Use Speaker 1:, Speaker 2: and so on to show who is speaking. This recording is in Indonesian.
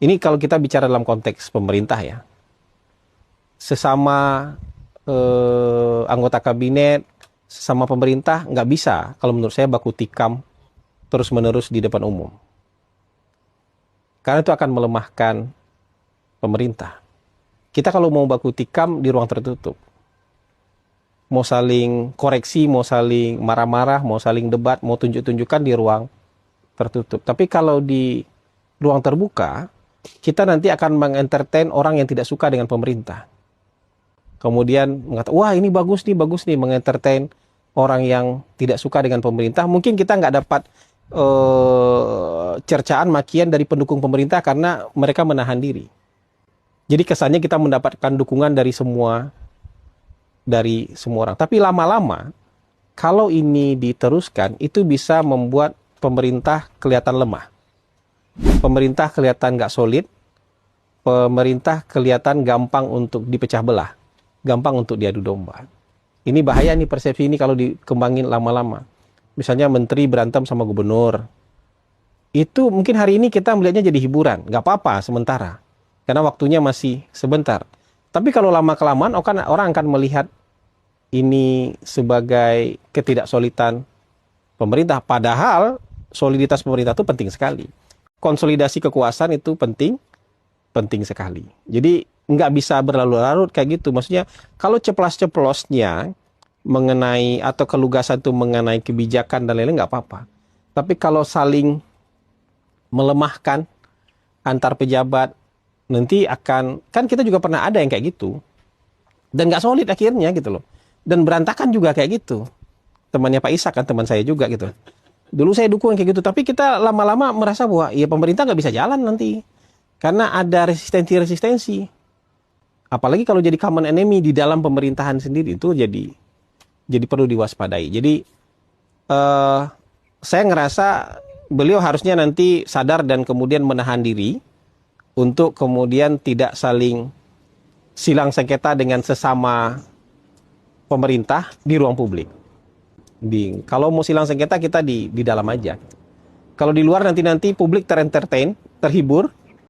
Speaker 1: Ini kalau kita bicara dalam konteks pemerintah ya, sesama anggota kabinet, sesama pemerintah nggak bisa kalau menurut saya baku tikam terus-menerus di depan umum. Karena itu akan melemahkan pemerintah. Kita kalau mau baku tikam di ruang tertutup, mau saling koreksi, mau saling marah-marah, mau saling debat, mau tunjuk-tunjukkan di ruang tertutup. Tapi kalau di ruang terbuka, kita nanti akan mengentertain orang yang tidak suka dengan pemerintah. Kemudian mengatakan, wah ini bagus nih, mengentertain orang yang tidak suka dengan pemerintah. Mungkin kita nggak dapat cercaan, makian dari pendukung pemerintah karena mereka menahan diri. Jadi kesannya kita mendapatkan dukungan dari semua orang. Tapi lama-lama, kalau ini diteruskan, itu bisa membuat pemerintah kelihatan lemah. Pemerintah kelihatan nggak solid, pemerintah kelihatan gampang untuk dipecah belah, gampang untuk diadu domba. Ini bahaya nih persepsi ini kalau dikembangin lama-lama. Misalnya menteri berantem sama gubernur. Itu mungkin hari ini kita melihatnya jadi hiburan, nggak apa-apa sementara. Karena waktunya masih sebentar. Tapi kalau lama-kelamaan orang akan melihat ini sebagai ketidaksolidan pemerintah. Padahal soliditas pemerintah itu penting sekali. Konsolidasi kekuasaan itu penting sekali. Jadi nggak bisa berlarut-larut kayak gitu. Maksudnya kalau ceplos-ceplosnya mengenai atau kelugasan itu mengenai kebijakan dan lain-lain nggak apa-apa. Tapi kalau saling melemahkan antar pejabat, nanti kan kita juga pernah ada yang kayak gitu. Dan nggak solid akhirnya gitu loh. Dan berantakan juga kayak gitu. Temannya Pak Ishak kan, teman saya juga gitu. Dulu saya dukung kayak gitu, tapi kita lama-lama merasa bahwa ya pemerintah nggak bisa jalan nanti. Karena ada resistensi. Apalagi kalau jadi common enemy di dalam pemerintahan sendiri, itu jadi perlu diwaspadai. Jadi saya ngerasa beliau harusnya nanti sadar dan kemudian menahan diri untuk kemudian tidak saling silang sengketa dengan sesama pemerintah di ruang publik. Kalau mau silang sengketa kita di dalam aja. Kalau di luar nanti publik terentertain, terhibur,